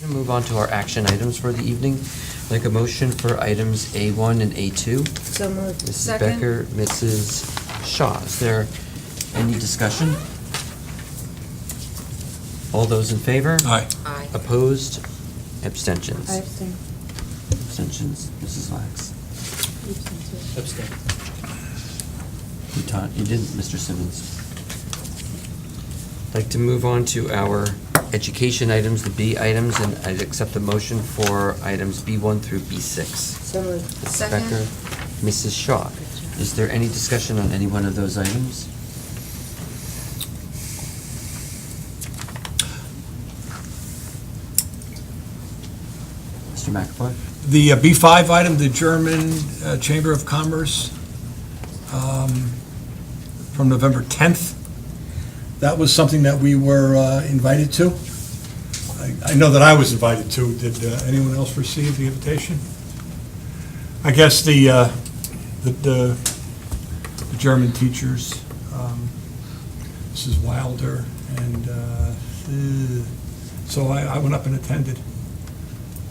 We'll move on to our action items for the evening. Like a motion for items A1 and A2. So moved. Mrs. Second. Becker, Mrs. Shaw. Is there any discussion? All those in favor? Aye. Aye. Opposed? Abstentions? I abstain. Abstentions? Mrs. Lax? Abstain. You didn't, Mr. Simmons. I'd like to move on to our education items, the B items, and I'd accept a motion for items B1 through B6. So moved. Mrs. Second. Becker, Mrs. Shaw. Is there any discussion on any one of those items? Mr. McAvoy? The B5 item, the German Chamber of Commerce, from November 10th, that was something that we were invited to. I know that I was invited to. Did anyone else receive the invitation? I guess the German teachers, Mrs. Wilder, and so I went up and attended.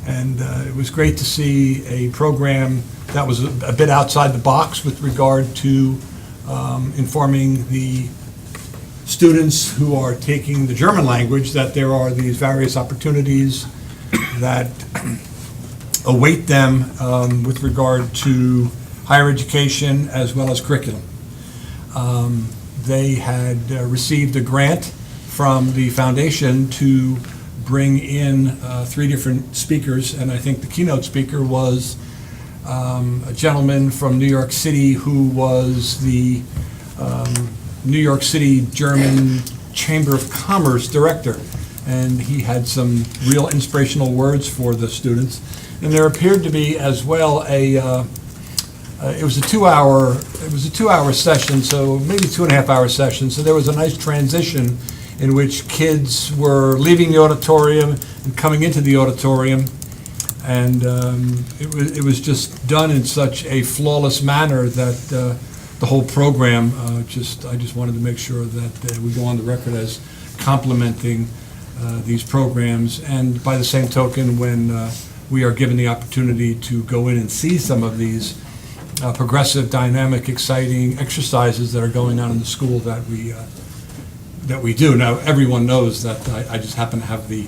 And it was great to see a program that was a bit outside the box with regard to informing the students who are taking the German language that there are these various opportunities that await them with regard to higher education as well as curriculum. They had received a grant from the foundation to bring in 3 different speakers, and I think the keynote speaker was a gentleman from New York City who was the New York City German Chamber of Commerce director, and he had some real inspirational words for the students. And there appeared to be as well it was a 2-hour session, so maybe 2.5-hour session, so there was a nice transition in which kids were leaving the auditorium and coming into the auditorium, and it was just done in such a flawless manner that the whole program, I just wanted to make sure that we go on the record as complimenting these programs, and by the same token, when we are given the opportunity to go in and see some of these progressive, dynamic, exciting exercises that are going on in the school that we do. Now, everyone knows that I just happen to have the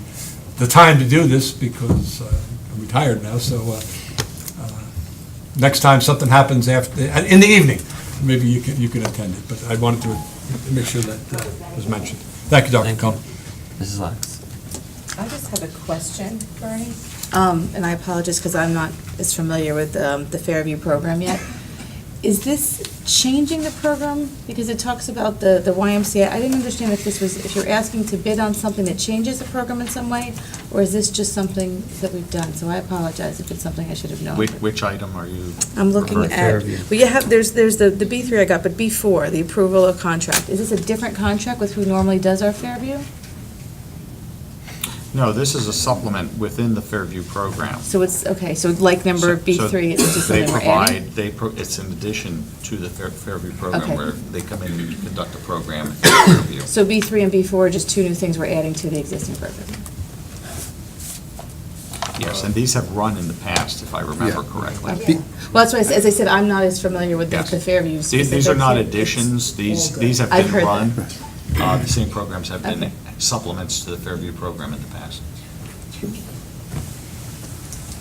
time to do this because I'm retired now, so next time something happens in the evening, maybe you can attend it, but I wanted to make sure that was mentioned. Thank you, Dr. Cohn. Mrs. Lax? I just have a question, Bernie, and I apologize because I'm not as familiar with the Fairview program yet. Is this changing the program? Because it talks about the YMCA. I didn't understand if you're asking to bid on something that changes the program in some way, or is this just something that we've done? So I apologize if it's something I should have known. Which item are you? I'm looking referring to? at, Fairview. well, you have, there's the B3 I got, but B4, the approval of contract. Is this a different contract with who normally does our Fairview? No, this is a supplement within the Fairview program. So it's, okay, so like number So- B3, it's just They something we're adding? provide, it's in addition to the Fairview program Okay. where they come in and conduct a program at Fairview. So B3 and B4 are just 2 new things we're adding to the existing program? Yes, and these have run in the past, if I remember correctly. Okay. Well, that's why, as I said, I'm not as familiar with Yes. the Fairview specifics. These are not It's additions, these have I've been heard run. that. The same programs have been Okay. supplements to the Fairview program in the past.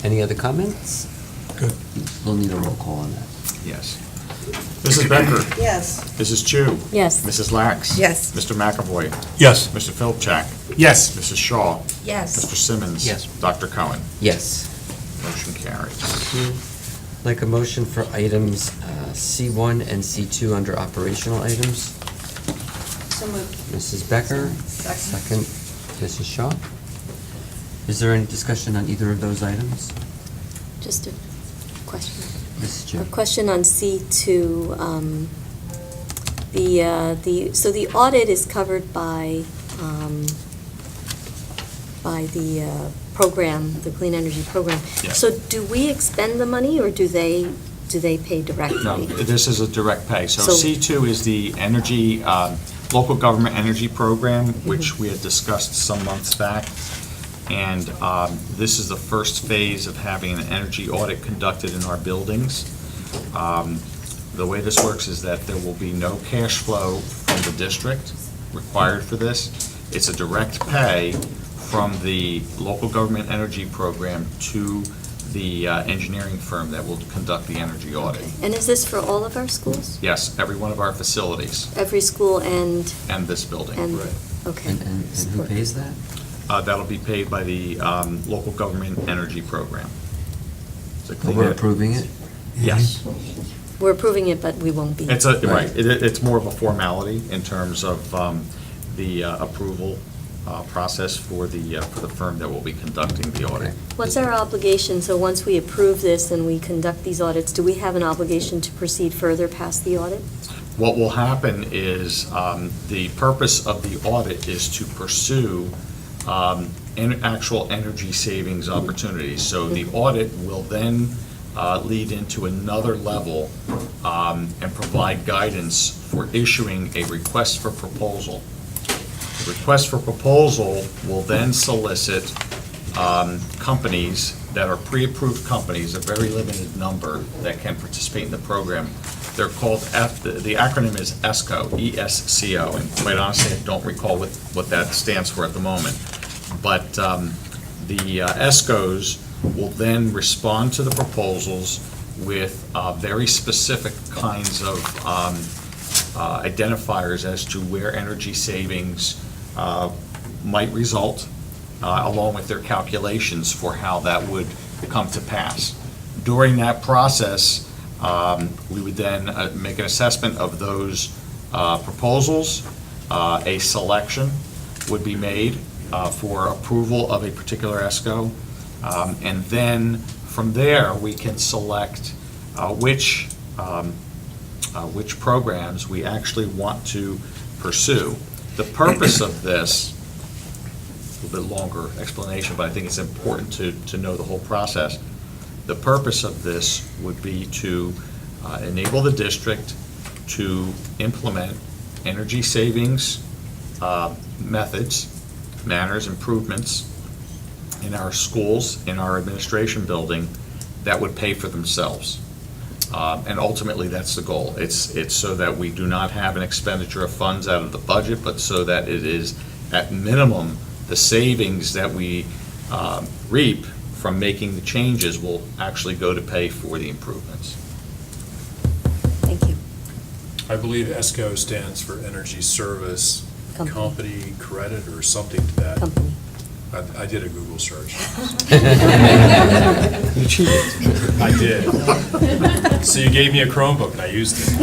Any other comments? Good. We'll need a roll call on that. Yes. Mrs. Becker? Yes. Mrs. Chu? Yes. Mrs. Lax? Yes. Mr. McAvoy? Yes. Mr. Philipchak? Yes. Mrs. Shaw? Yes. Mr. Simmons? Yes. Dr. Cohen? Yes. Motion carries. Like a motion for items C1 and C2 under operational items. So moved. Mrs. Becker? Second. Mrs. Shaw? Is there any discussion on either of those items? Just a question. Mrs. A Chu? question on C2. So the audit is covered by the program, the Clean Energy Program. Yes. So do we expend the money, or do they pay directly? No, this is a direct pay. So So- C2 is the energy, local government energy program, which we had discussed some months back. And this is the first phase of having an energy audit conducted in our buildings. The way this works is that there will be no cash flow from the district required for this. It's a direct pay from the local government energy program to the engineering firm that will conduct the energy audit. And is this for all of our schools? Yes, every one of our facilities Every school and, this building. and, Right. okay. And who pays that? That'll be paid by the local government energy program. So clean We're it- approving it? Yes. We're approving it, but we won't be. Right, it's more of a formality in terms of the approval process for the firm that will be conducting the audit. What's our obligation? So once we approve this and we conduct these audits, do we have an obligation to proceed further past the audit? What will happen is, the purpose of the audit is to pursue actual energy savings opportunities. So the audit will then lead into another level and provide guidance for issuing a request for proposal. The request for proposal will then solicit companies that are pre-approved companies, a very limited number that can participate in the program. They're called, the acronym is ESCO, E-S-C-O, and quite honestly, I don't recall what that stands for at the moment. But the ESCOs will then respond to the proposals with very specific kinds of identifiers as to where energy savings might result, along with their calculations for how that would come to pass. During that process, we would then make an assessment of those proposals. A selection would be made for approval of a particular ESCO. And then from there, we can select which programs we actually want to pursue. The purpose of this, a little bit longer explanation, but I think it's important to know the whole process. The purpose of this would be to enable the district to implement energy savings methods, manners, improvements in our schools, in our administration building, that would pay for themselves. And ultimately, that's the goal. It's so that we do not have an expenditure of funds out of the budget, but so that it is, at minimum, the savings that we reap from making the changes will actually go to pay for the improvements. Thank you. I believe ESCO stands for Energy Service Company Credit or something to that. Company. I did a Google search. You cheated. I did. So you gave me a Chromebook and I used it.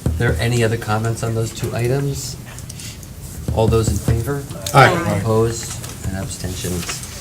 Are there any other comments on those two items? All those in favor? Aye. Opposed and abstentions?